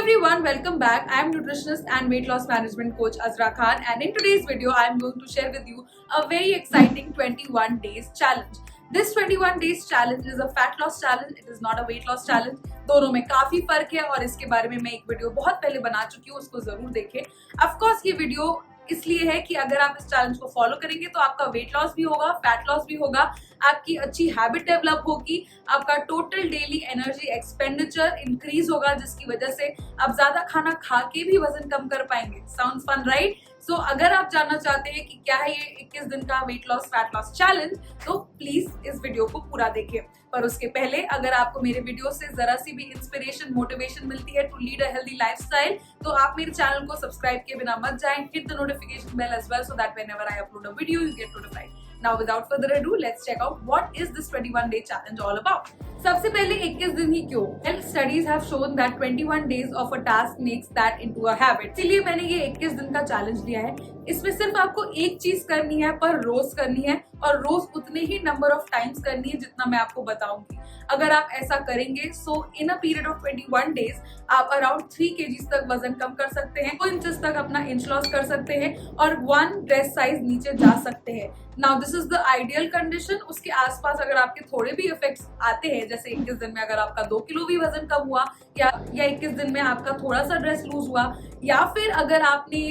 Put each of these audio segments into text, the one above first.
everyone, welcome back. I am nutritionist and weight loss management coach Azra Khan, and in today's video I am going to share with you a very exciting 21 days challenge. This 21 days challenge is a fat loss challenge, it is not a weight loss challenge. दोनों में काफी फर्क है और इसके बारे में मैं एक वीडियो बहुत पहले बना चुकी हूँ, उसको जरूर देखें। ऑफ कोर्स ये वीडियो इसलिए है कि अगर आप इस चैलेंज को फॉलो करेंगे तो आपका वेट लॉस भी होगा, फैट लॉस भी होगा, आपकी अच्छी हैबिट डेवलप होगी, आपका total daily energy expenditure increase होगा, जिसकी वजह से आप ज्यादा खाना खा के भी वजन कम कर पाएंगे। Sounds fun, right? सो अगर आप जानना चाहते हैं कि क्या है ये 21 दिन का weight loss fat loss challenge, तो प्लीज इस वीडियो को पूरा देखिए। पर उसके पहले अगर आपको मेरे वीडियो से जरा सी भी इंस्पिरेशन, मोटिवेशन मिलती है to lead a healthy lifestyle, तो आप मेरे चैनल को सब्सक्राइब किए बिना मत जाएं। Hit the notification bell as well so that whenever I upload a video you get notified. Now without further ado, let's check out what is this 21 day challenge all about. सबसे पहले 21 दिन ही क्यों? Health studies have shown that 21 days of a task makes that into a habit. इसीलिए मैंने ये 21 दिन का challenge लिया है। इसमें सिर्फ आपको एक चीज करनी है, पर रोज करनी है, और रोज उतने ही नंबर ऑफ टाइम्स करनी है जितना मैं आपको बताऊंगी। अगर आप ऐसा करेंगे सो इन अ पीरियड ऑफ 21 डेज आप अराउंड 3 kg तक वजन कम कर सकते हैं, 2 इंचेस तक अपना इंच लॉस कर सकते हैं और 1 ड्रेस साइज नीचे जा सकते हैं। Now this is the ideal condition. उसके आसपास अगर आपके थोड़े भी इफेक्ट्स आते हैं, जैसे 21 दिन में अगर आपका 2 किलो भी वजन कम हुआ, या 21 दिन में आपका थोड़ा सा ड्रेस लूज हुआ, या फिर अगर आपने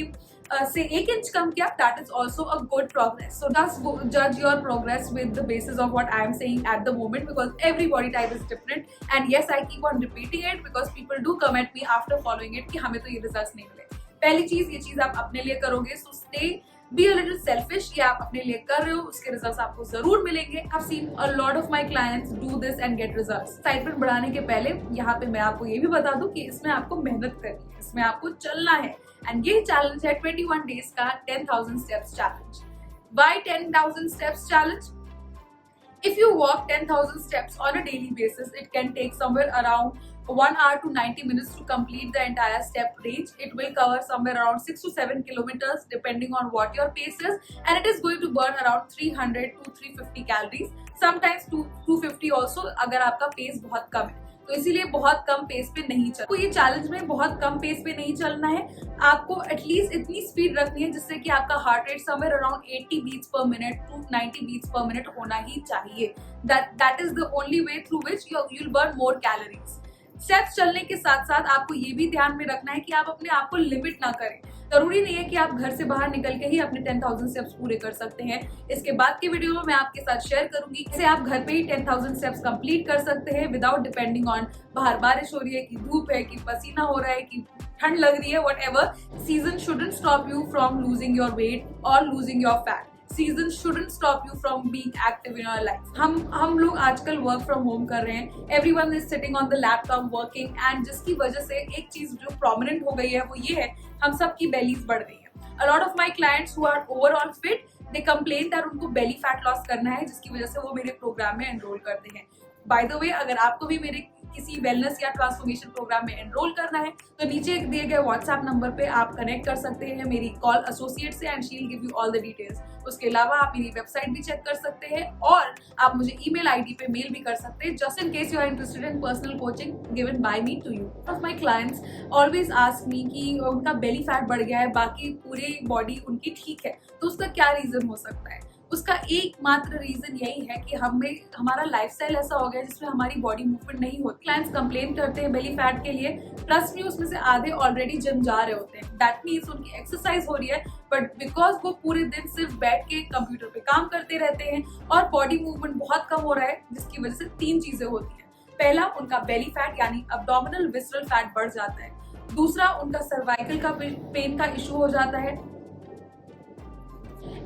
से 1 इंच कम किया, that is also a good progress. So just judge your progress with the basis of what I am saying at the moment, because every body type is different. And yes, I keep on repeating it because people do come at me after following it कि हमें तो ये results नहीं मिले। पहली चीज, ये चीज आप अपने लिए करोगे, so stay be a little selfish। ये आप अपने लिए कर रहे हो, उसके रिजल्ट्स आपको जरूर मिलेंगे। I've seen a lot of my clients do this and get results। Excitement बढ़ाने के पहले यहाँ पे मैं आपको ये भी बता दूं कि इसमें आपको मेहनत करनी है, इसमें आपको चलना है। एंड ये चैलेंज है 21 डेज का 10,000 steps challenge. Why 10,000 steps challenge? If you walk 10,000 steps on a daily basis, it can take somewhere around 1 hour to 90 minutes to complete the entire step range. It will cover somewhere around 6 to 7 kilometers depending on what your pace is, and it is going to burn around 300 to 350 calories, sometimes 250 also अगर आपका pace बहुत कम है। तो इसीलिए बहुत कम pace पे नहीं चलना। तो ये चैलेंज में बहुत कम पेस पे नहीं चलना है, आपको एटलीस्ट इतनी स्पीड रखनी है जिससे कि आपका heart rate somewhere around 80 beats per minute to 90 beats per minute होना ही चाहिए। That is the only way through which you will burn more calories. Steps चलने के साथ साथ आपको ये भी ध्यान में रखना है कि आप अपने आप को लिमिट ना करें। जरूरी नहीं है कि आप घर से बाहर निकल के ही अपने 10,000 स्टेप्स पूरे कर सकते हैं। इसके बाद के वीडियो में मैं आपके साथ शेयर करूंगी कैसे आप घर पे ही 10,000 स्टेप्स कंप्लीट कर सकते हैं विदाउट डिपेंडिंग ऑन बाहर बारिश हो रही है, कि धूप है, कि पसीना हो रहा है, कि ठंड लग रही है। Whatever, season shouldn't stop you from losing your weight और losing your fat. Season shouldn't stop you from being active in your life. हम लोग आजकल वर्क फ्रॉम होम कर रहे हैं, everyone is sitting on the laptop working, and जिसकी वजह से एक चीज जो prominent हो गई है वो ये है, हम सब की bellies बढ़ गई है। A lot of my clients who are overall fit, they complain that उनको belly fat loss करना है, जिसकी वजह से वो मेरे प्रोग्राम में एनरोल करते हैं। बाय द वे, अगर आपको भी मेरे किसी वेलनेस या ट्रांसफॉर्मेशन प्रोग्राम में एनरोल करना है तो नीचे दिए गए व्हाट्सएप नंबर पे आप कनेक्ट कर सकते हैं मेरी कॉल एसोसिएट से, and she will give you all the details. उसके अलावा आप मेरी वेबसाइट भी चेक कर सकते हैं और आप मुझे ईमेल आईडी पे मेल भी कर सकते हैं, just in case you are interested in personal coaching given by me to you. Of my clients always ask me कि उनका बेली फैट बढ़ गया है, बाकी पूरी बॉडी उनकी ठीक है, तो उसका क्या रीजन हो सकता है? उसका एकमात्र रीजन यही है कि हमारा लाइफस्टाइल ऐसा हो गया जिसमें हमारी बॉडी मूवमेंट नहीं होती। क्लाइंट्स कंप्लेन करते हैं बेली फैट के लिए, प्लस में उसमें से आधे ऑलरेडी जिम जा रहे होते हैं। दैट मीन्स उनकी एक्सरसाइज हो रही है, बट बिकॉज वो पूरे दिन सिर्फ बैठ के कंप्यूटर पे काम करते रहते हैं और बॉडी मूवमेंट बहुत कम हो रहा है, जिसकी वजह से 3 चीजें होती हैं। पहला, उनका बेली फैट यानी अब्डोमिनल विसरल फैट बढ़ जाता है। दूसरा, उनका सर्वाइकल का पेन का इशू हो जाता है।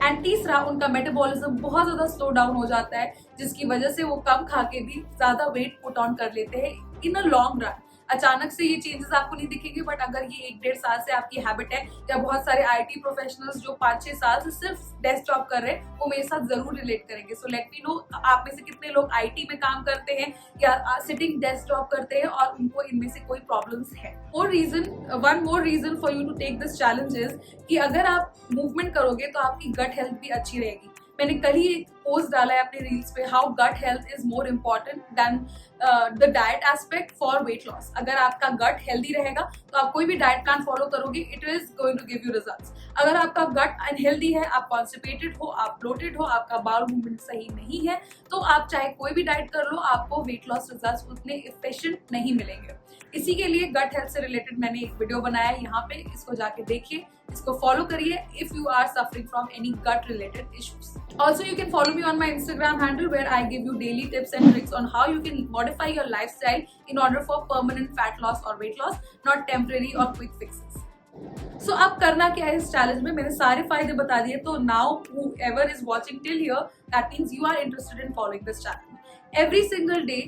एंड तीसरा, उनका मेटाबॉलिज्म बहुत ज्यादा स्लो डाउन हो जाता है, जिसकी वजह से वो कम खा के भी ज्यादा वेट पुट ऑन कर लेते हैं इन अ लॉन्ग रन। अचानक से ये चेंजेस आपको नहीं दिखेंगे, बट अगर ये 1-1.5 साल से आपकी हैबिट है, या बहुत सारे आईटी प्रोफेशनल्स जो 5-6 साल से सिर्फ डेस्क जॉब कर रहे हैं, वो मेरे साथ जरूर रिलेट करेंगे। सो लेट मी नो आप में से कितने लोग आईटी में काम करते हैं या सिटिंग डेस्क जॉब करते हैं और उनको इनमें से कोई प्रॉब्लम्स है। One more reason for you to take this challenge is कि अगर आप मूवमेंट करोगे तो आपकी गट हेल्थ भी अच्छी रहेगी। मैंने कल ही पोस्ट डाला है अपने रील्स पे, how gut health is more important than the diet aspect for weight loss. अगर आपका गट हेल्दी रहेगा तो आप कोई भी डाइट प्लान फॉलो करोगे, it is going to give you results. अगर आपका गट अनहेल्दी है, आप कॉन्स्टिपेटेड हो, आप ब्लोटेड हो, आपका बाउल मूवमेंट सही नहीं है, तो आप चाहे कोई भी डाइट कर लो, आपको वेट लॉस रिजल्ट्स उतने इफिशिएंट नहीं मिलेंगे। इसी के लिए गट हेल्थ से रिलेटेड मैंने एक वीडियो बनाया है यहाँ पे, इसको जाके देखिए, इसको फॉलो करिए if you are suffering from any gut related issues. Also, you can follow me on my Instagram handle where I give you daily tips and tricks on how you can modify your lifestyle in order for permanent fat loss or weight loss, not temporary or quick fixes. So अब करना क्या है इस challenge में, मैंने सारे फायदे बता दिए, तो now whoever is watching till here, that means you are interested in following this challenge. Every single day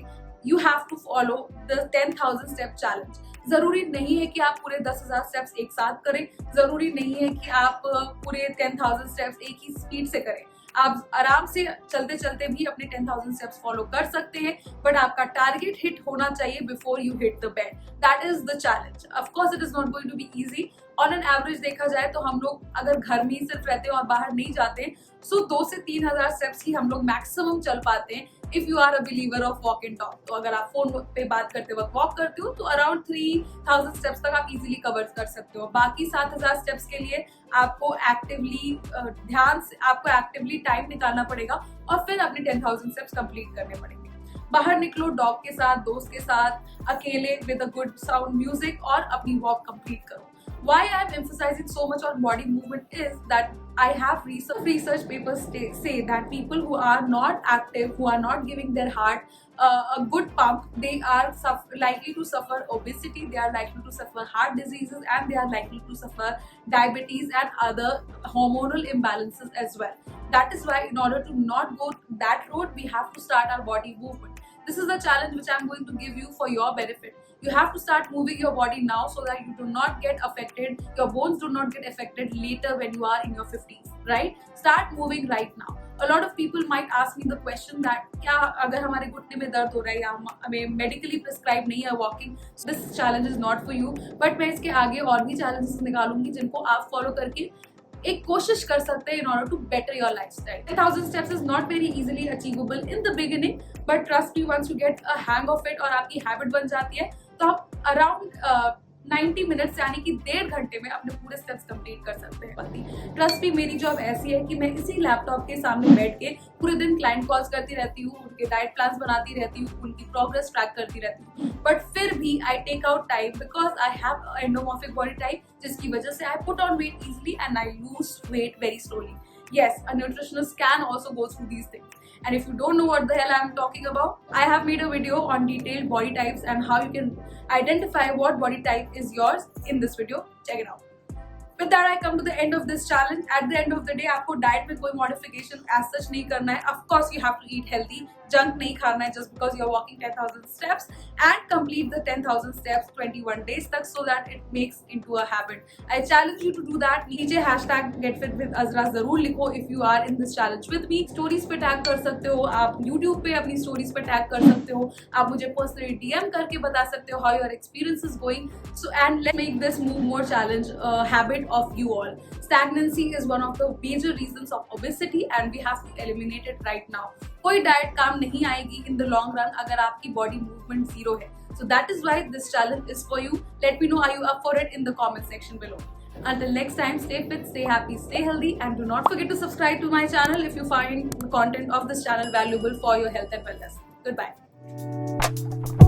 you have to follow the 10,000 step challenge. जरूरी नहीं है कि आप पूरे 10,000 स्टेप्स एक साथ करें, जरूरी नहीं है कि आप पूरे 10,000 स्टेप्स एक ही स्पीड से करें। आप आराम से चलते चलते भी अपने 10,000 स्टेप्स फॉलो कर सकते हैं, बट आपका टारगेट हिट होना चाहिए before you hit the bed. That is the challenge. Of course it is not going to be easy. On an average देखा जाए तो हम लोग अगर घर में ही सिर्फ रहते हैं और बाहर नहीं जाते, सो 2 से 3,000 स्टेप्स ही हम लोग मैक्सिमम चल पाते हैं if you are a believer of walk and talk. तो अगर आप फोन पे बात करते वक्त वॉक करते हो तो अराउंड 3,000 स्टेप्स तक आप इजीली कवर कर सकते हो। बाकी 7,000 स्टेप्स के लिए आपको एक्टिवली आपको एक्टिवली टाइम निकालना पड़ेगा और फिर अपने 10,000 स्टेप्स कंप्लीट करने पड़ेंगे। बाहर निकलो डॉग के साथ, दोस्त के साथ, अकेले with a good sound music और अपनी वॉक कंप्लीट करो। Why I am emphasizing so much on body movement is that I have research papers say that people who are not active, who are not giving their heart a good pump, they are likely to suffer obesity, they are likely to suffer heart diseases, and they are likely to suffer diabetes and other hormonal imbalances as well. That is why in order to not go that road, we have to start our body movement. This is the challenge which I am going to give you for your benefit. You have to start moving your body now so that you do not get affected, your bones do not get affected later when you are in your 50s, right? Start moving right now. A lot of people might ask me the question that क्या अगर हमारे घुटने में दर्द हो रहा है या हमें मेडिकली प्रिस्क्राइब नहीं है walking, this challenge is not for you. But मैं इसके आगे और भी चैलेंजेस निकालूंगी जिनको आप फॉलो करके एक कोशिश कर सकते हैं in order to better your lifestyle. 10,000 steps is not very easily achievable in the beginning, but trust me, once you get a hang of it और आपकी हैबिट बन जाती है तो आप अराउंड 90 मिनट्स यानी कि 1.5 घंटे में अपने पूरे स्टेप्स कंप्लीट कर सकते हैं। ट्रस्ट मी, मेरी जॉब ऐसी है कि मैं इसी लैपटॉप के सामने बैठ के पूरे दिन क्लाइंट कॉल्स करती रहती हूँ, उनके डाइट प्लान्स बनाती रहती हूँ, उनकी प्रोग्रेस ट्रैक करती रहती हूँ, बट फिर भी I take out time because I have endomorphic body type, जिसकी वजह से I put on weight easily and I lose weight very slowly. Yes, a nutritionist can also go through these things. And if you don't know what the hell I'm talking about, I have made a video on detailed body types and how you can identify what body type is yours in this video. Check it out. With that, I come to the end of this challenge. At the end of the day, आपको diet में कोई modification as such नहीं करना है. Of course, you have to eat healthy. Junk नहीं खाना है just because you're walking 10,000 steps, and complete the 10,000 steps 21 days तक so that it makes into a habit. I challenge you to do that. नीचे #GetFitWithAzra जरूर लिखो if you are in this challenge with me. Stories पे tag कर सकते हो, आप YouTube पे अपनी स्टोरीज पे टैग कर सकते हो, आप मुझे पर्सनली DM करके बता सकते हो how your experience is going. So and let's make this move more challenge habit of you all. Stagnancy is one of the major reasons of obesity and we have to eliminate it right now. कोई diet काम नहीं आएगी in the long run अगर आपकी body movement zero है. So that is why this challenge is for you. Let me know, are you up for it in the comment section below. Until next time, stay fit, stay happy, stay healthy, and do not forget to subscribe to my channel if you find the content of this channel valuable for your health and wellness. Goodbye.